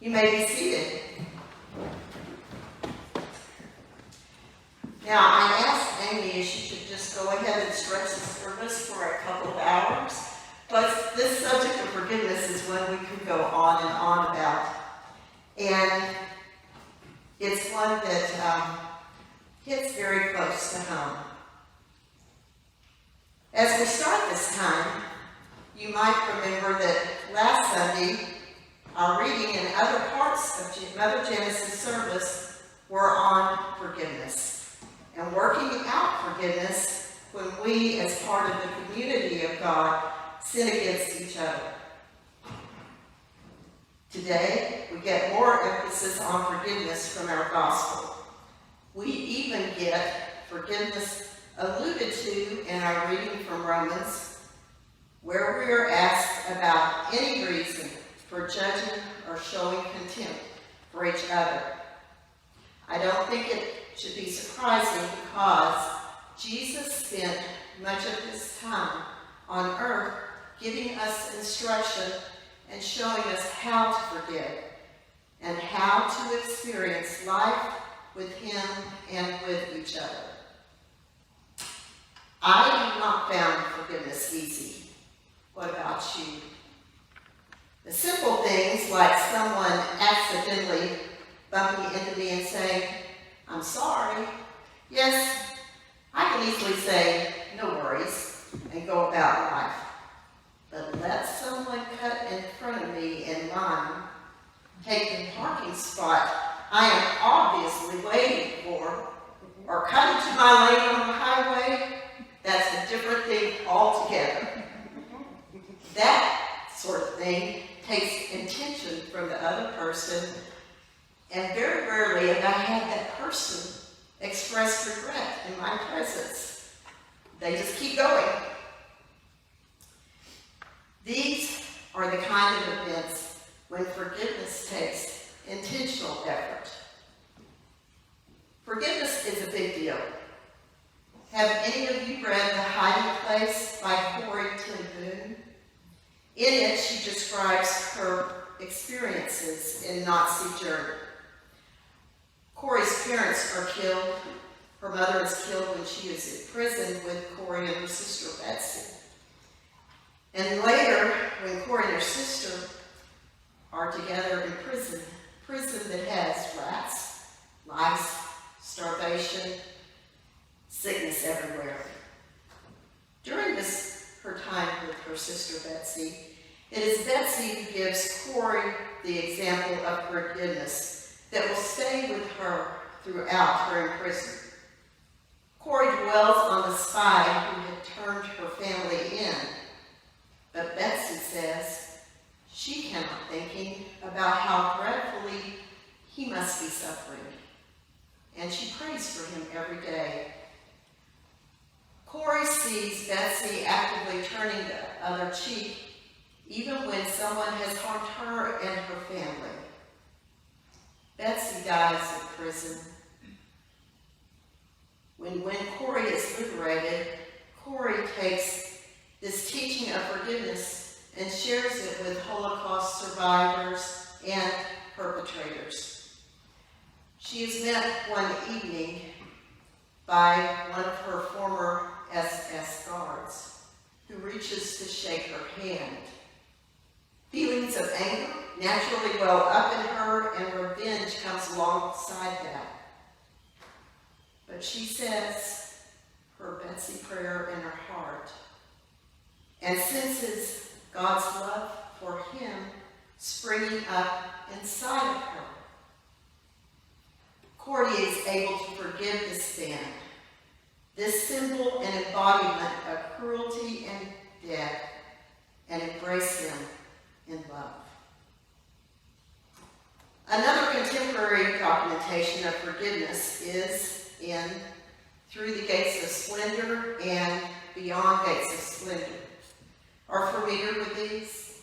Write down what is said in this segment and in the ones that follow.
You may be seated. Now, I asked Amy if she could just go ahead and stretch the service for a couple of hours, but this subject of forgiveness is one we could go on and on about. And it's one that hits very close to home. As we start this time, you might remember that last Sunday, our reading and other parts of Mother Janice's service were on forgiveness and working out forgiveness when we, as part of the community of God, sin against each other. Today, we get more emphasis on forgiveness from our gospel. We even get forgiveness alluded to in our reading from Romans, where we are asked about any reason for judging or showing contempt for each other. I don't think it should be surprising because Jesus spent much of his time on earth giving us instruction and showing us how to forgive and how to experience life with him and with each other. I have not found forgiveness easy. What about you? The simple things like someone accidentally bumping into me and saying, "I'm sorry." Yes, I can easily say, "No worries," and go about life. But let someone cut in front of me in line, take the parking spot I am obviously waiting for, or cut into my lane on the highway, that's a different thing altogether. That sort of thing takes intention from the other person, and very rarely have I had that person express regret in my presence. They just keep going. These are the kind of events when forgiveness takes intentional effort. Forgiveness is a big deal. Have any of you read The Hiding Place by Corrie ten Boom? In it, she describes her experiences in Nazi Germany. Corrie's parents are killed. Her mother is killed when she is in prison with Corrie and her sister Betsy. And later, when Corrie and her sister are together in prison that has rats, lice, starvation, sickness everywhere. During her time with her sister Betsy, it is Betsy who gives Corrie the example of forgiveness that will stay with her throughout her imprisonment. Corrie dwells on the spy who had turned her family in, but Betsy says she cannot thinking about how dreadfully he must be suffering, and she prays for him every day. Corrie sees Betsy actively turning the other cheek, even when someone has harmed her and her family. Betsy dies in prison. When Corrie is liberated, Corrie takes this teaching of forgiveness and shares it with Holocaust survivors and perpetrators. She is met one evening by one of her former SS guards who reaches to shake her hand. Feelings of anger naturally well up in her, and revenge comes alongside that. But she says her Betsy prayer in her heart and senses God's love for him springing up inside of her. Corrie is able to forgive this man, this symbol and embodiment of cruelty and death, and embrace him in love. Another contemporary documentation of forgiveness is in Through the Gates of Splendor and Beyond Gates of Splendor. Are familiar with these?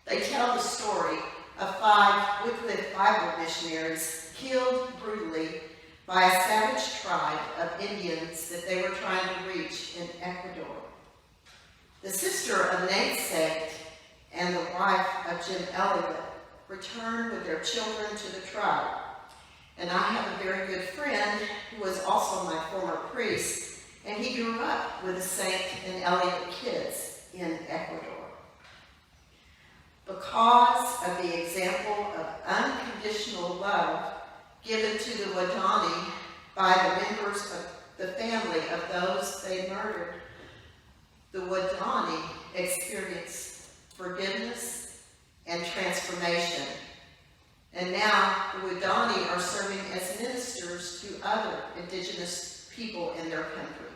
They tell the story of 5 Wycliffe Bible missionaries killed brutally by a savage tribe of Indians that they were trying to reach in Ecuador. The sister of namesake and the wife of Jim Elliot return with their children to the tribe. And I have a very good friend who was also my former priest, and he grew up with the Saint and Elliot kids in Ecuador. Because of the example of unconditional love given to the Wadani by the members of the family of those they murdered, the Wadani experienced forgiveness and transformation. And now the Wadani are serving as ministers to other indigenous people in their country.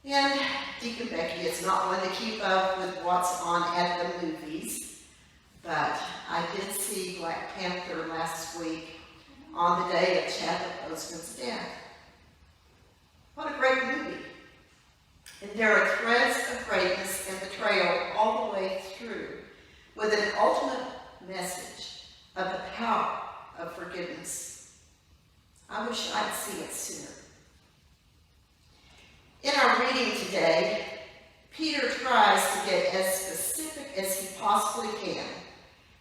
And Deacon Becky is not one to keep up with what's on at the movies, but I did see Black Panther last week on the day of Chadwick Boseman's death. What a great movie. And there are threads of greatness and betrayal all the way through, with an ultimate message of the power of forgiveness. I wish I'd seen it sooner. In our reading today, Peter tries to get as specific as he possibly can.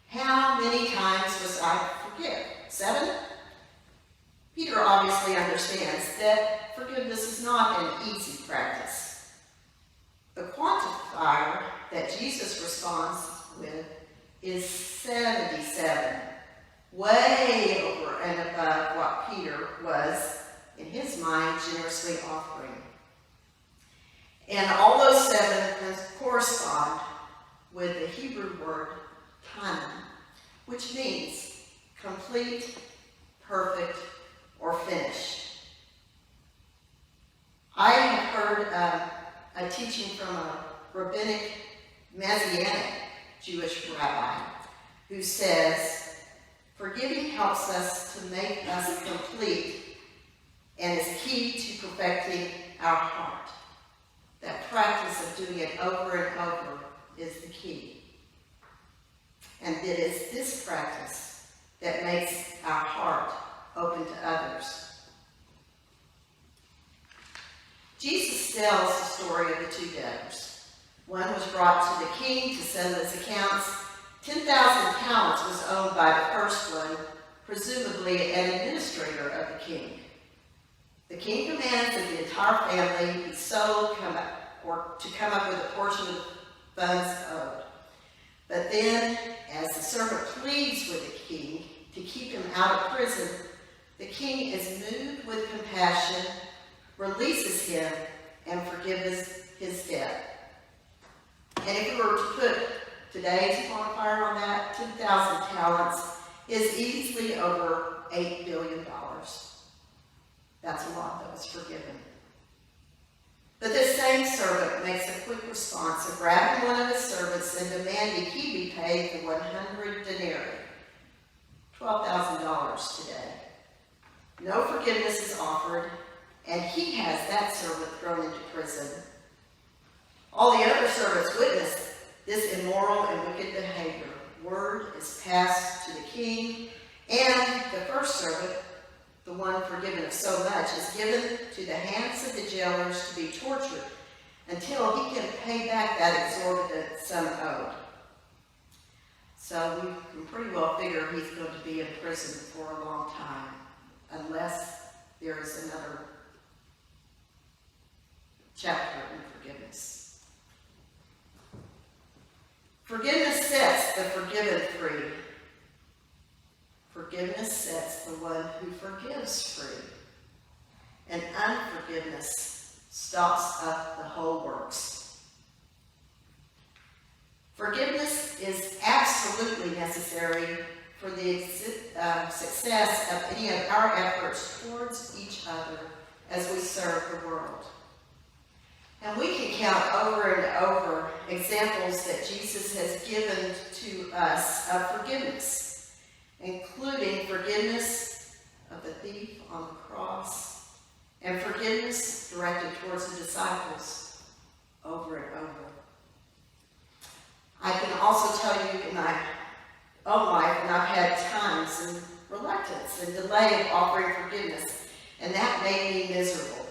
How many times must I forgive? 7? Peter obviously understands that forgiveness is not an easy practice. The quantifier that Jesus responds with is 77, way over and above what Peter was, in his mind, generously offering. And all those 7 correspond with the Hebrew word tamim, which means complete, perfect, or finished. I have heard a teaching from a rabbinic Messianic Jewish rabbi who says, forgiving helps us to make us complete and is key to perfecting our heart. That practice of doing it over and over is the key. And it is this practice that makes our heart open to others. Jesus tells the story of the 2 debtors. One was brought to the king to settle his accounts. 10,000 talents was owned by the first one, presumably an administrator of the king. The king commands that the entire family be sold to come up with a portion of the funds owed. But then, as the servant pleads with the king to keep him out of prison, the king is moved with compassion, releases him, and forgives his debt. And if we were to put today's quantifier on that, 10,000 talents is easily over $8 billion. That's a lot that was forgiven. But this same servant makes a quick response of grabbing one of his servants and demanding he be paid the 100 denarii, $12,000 today. No forgiveness is offered, and he has that servant thrown into prison. All the other servants witness this immoral and wicked behavior. Word is passed to the king, and the first servant, the one forgiven of so much, is given to the hands of the jailers to be tortured until he can pay back that exorbitant sum owed. So we can pretty well figure he's going to be in prison for a long time, unless there is another chapter in forgiveness. Forgiveness sets the forgiven free. Forgiveness sets the one who forgives free. And unforgiveness stops up the whole works. Forgiveness is absolutely necessary for the success of any of our efforts towards each other as we serve the world. And we can count over and over examples that Jesus has given to us of forgiveness, including forgiveness of the thief on the cross and forgiveness directed towards the disciples over and over. I can also tell you in my own life, and I've had times and reluctance and delay of offering forgiveness, and that made me miserable.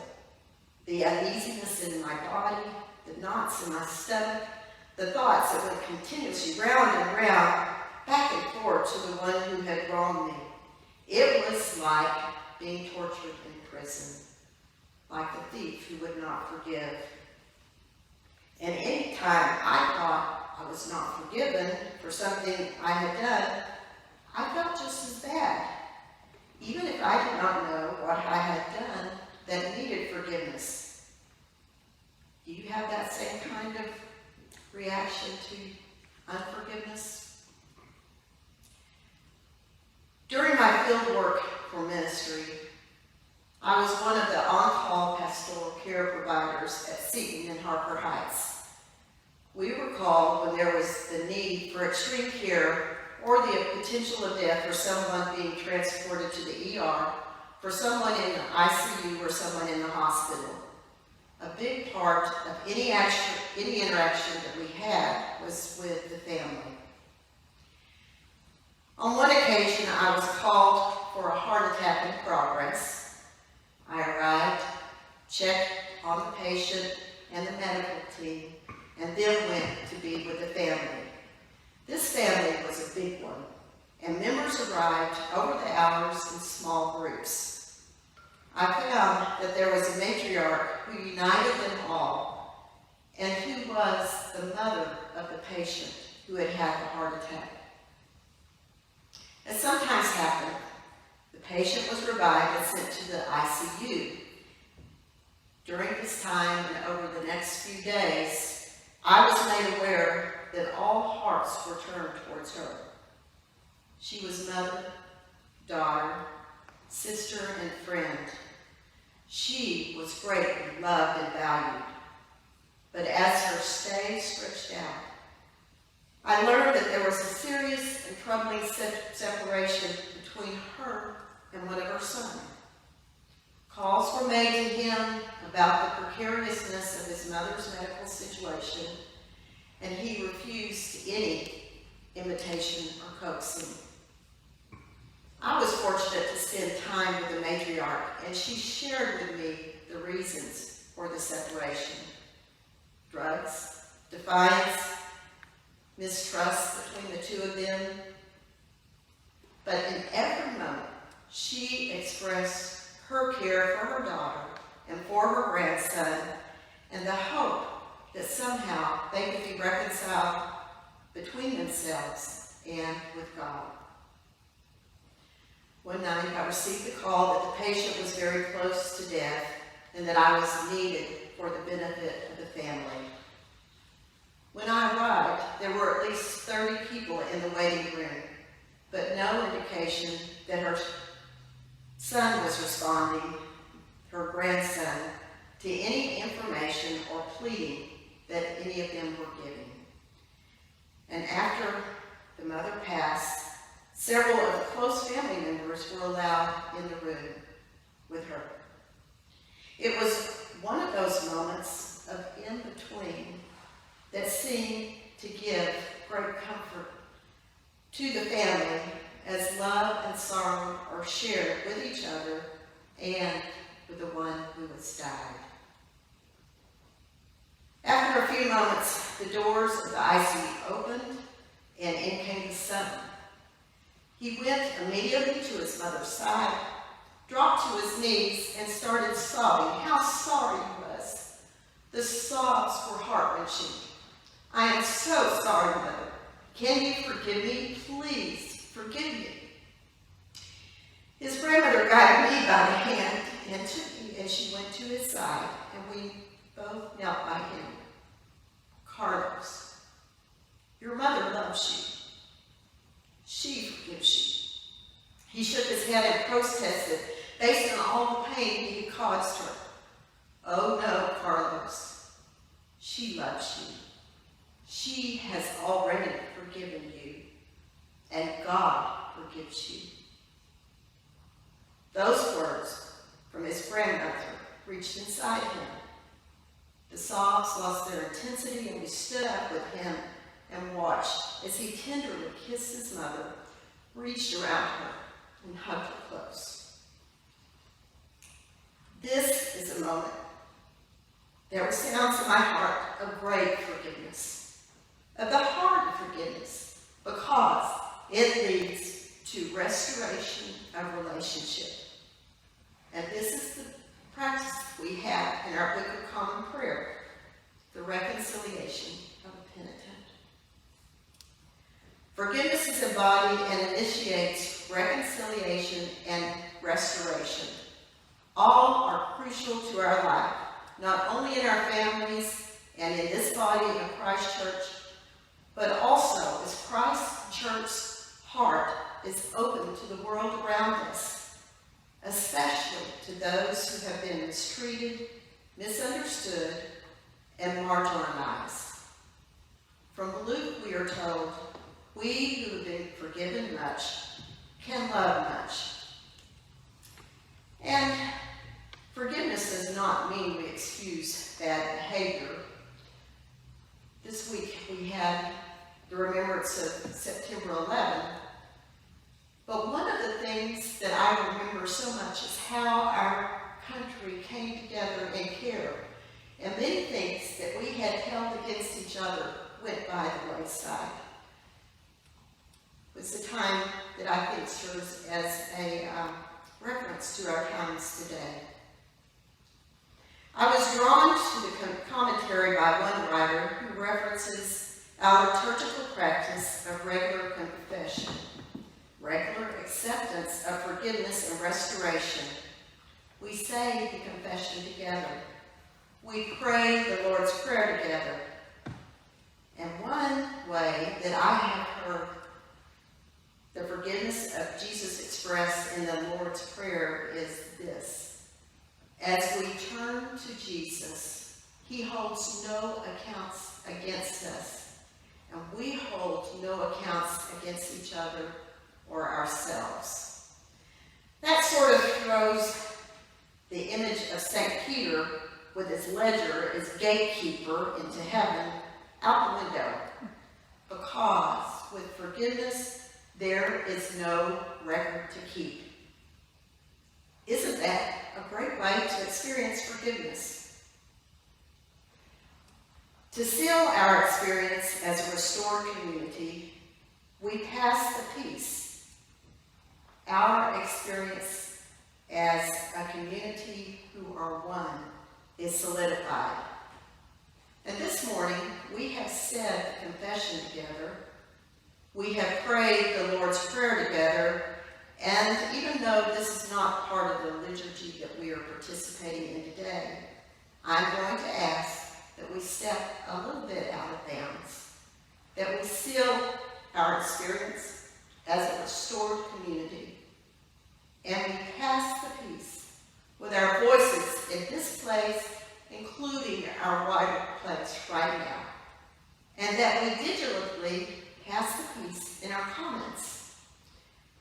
The uneasiness in my body, the knots in my stomach, the thoughts that went continuously round and round, back and forth to the one who had wronged me. It was like being tortured in prison, like the thief who would not forgive. And any time I thought I was not forgiven for something I had done, I felt just as bad, even if I did not know what I had done that needed forgiveness. Do you have that same kind of reaction to unforgiveness? During my field work for ministry, I was one of the on-call pastoral care providers at Seton in Harper Heights. We were called when there was the need for extreme care or the potential of death for someone being transported to the ER, for someone in the ICU or someone in the hospital. A big part of any interaction that we had was with the family. On one occasion, I was called for a heart attack in progress. I arrived, checked on the patient and the medical team, and then went to be with the family. This family was a big one, and members arrived over the hours in small groups. I found that there was a matriarch who united them all, and who was the mother of the patient who had had the heart attack. As sometimes happened, the patient was revived and sent to the ICU. During this time and over the next few days, I was made aware that all hearts were turned towards her. She was mother, daughter, sister, and friend. She was greatly loved and valued. But as her stay stretched out, I learned that there was a serious and troubling separation between her and one of her sons. Calls were made to him about the precariousness of his mother's medical situation, and he refused any invitation or coaxing. I was fortunate to spend time with the matriarch, and she shared with me the reasons for the separation. Drugs, defiance, mistrust between the two of them. But in every moment, she expressed her care for her daughter and for her grandson, and the hope that somehow they could be reconciled between themselves and with God. One night I received the call that the patient was very close to death and that I was needed for the benefit of the family. When I arrived, there were at least 30 people in the waiting room, but no indication that her son was responding, her grandson, to any information or pleading that any of them were giving. And after the mother passed, several of the close family members were allowed in the room with her. It was one of those moments of in-between that seemed to give great comfort to the family as love and sorrow are shared with each other and with the one who has died. After a few moments, the doors of the ICU opened and in came the son. He went immediately to his mother's side, dropped to his knees, and started sobbing how sorry he was. The sobs were heart-wrenching. "I am so sorry, Mother. Can you forgive me? Please forgive me." His grandmother guided me by the hand and took me, and she went to his side, and we both knelt by him. "Carlos, your mother loves you. She forgives you." He shook his head and protested based on all the pain he had caused her. "Oh no, Carlos. She loves you. She has already forgiven you, and God forgives you." Those words from his grandmother reached inside him. The sobs lost their intensity, and we stood up with him and watched as he tenderly kissed his mother, reached around her, and hugged her close. This is a moment that resounds in my heart of great forgiveness. of the heart of forgiveness, because it leads to restoration of relationship. And this is the practice we have in our Book of Common Prayer, the reconciliation of a penitent. Forgiveness is embodied and initiates reconciliation and restoration. All are crucial to our life, not only in our families and in this body of Christ Church, but also as Christ Church's heart is open to the world around us, especially to those who have been mistreated, misunderstood, and marginalized. From Luke, we are told, we who have been forgiven much can love much. And forgiveness does not mean we excuse bad behavior. This week we had the remembrance of September 11. But one of the things that I remember so much is how our country came together in care. And many things that we had held against each other went by the wayside. It's the time that I think serves as a reference to our times today. I was drawn to the commentary by one writer who references our liturgical practice of regular confession, regular acceptance of forgiveness and restoration. We say the confession together. We pray the Lord's Prayer together. And one way that I have heard the forgiveness of Jesus expressed in the Lord's Prayer is this: as we turn to Jesus, he holds no accounts against us, and we hold no accounts against each other or ourselves. That sort of throws the image of St. Peter with his ledger as gatekeeper into heaven out the window, because with forgiveness, there is no record to keep. Isn't that a great way to experience forgiveness? To seal our experience as a restored community, we pass the peace. Our experience as a community who are one is solidified. And this morning, we have said the confession together. We have prayed the Lord's Prayer together, and even though this is not part of the liturgy that we are participating in today, I'm going to ask that we step a little bit out of bounds, that we seal our experience as a restored community, and we pass the peace with our voices in this place, including our wider place right now, and that we digitally pass the peace in our comments.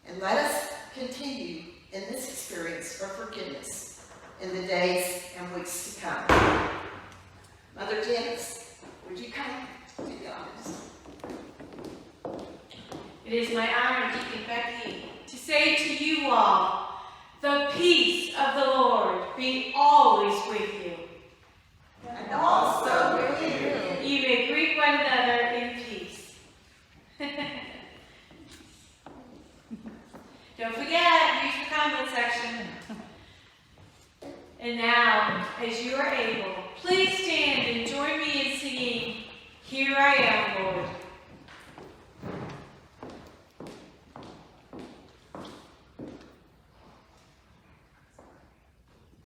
And let us continue in this experience of forgiveness in the days and weeks to come. Mother Janice, would you come to the honors? It is my honor, Deacon Becky, to say to you all, the peace of the Lord be always with you. And also with you. You may greet one another in peace. Don't forget, use the comment section. And now, as you are able, please stand and join me in singing, Here I Am, Lord.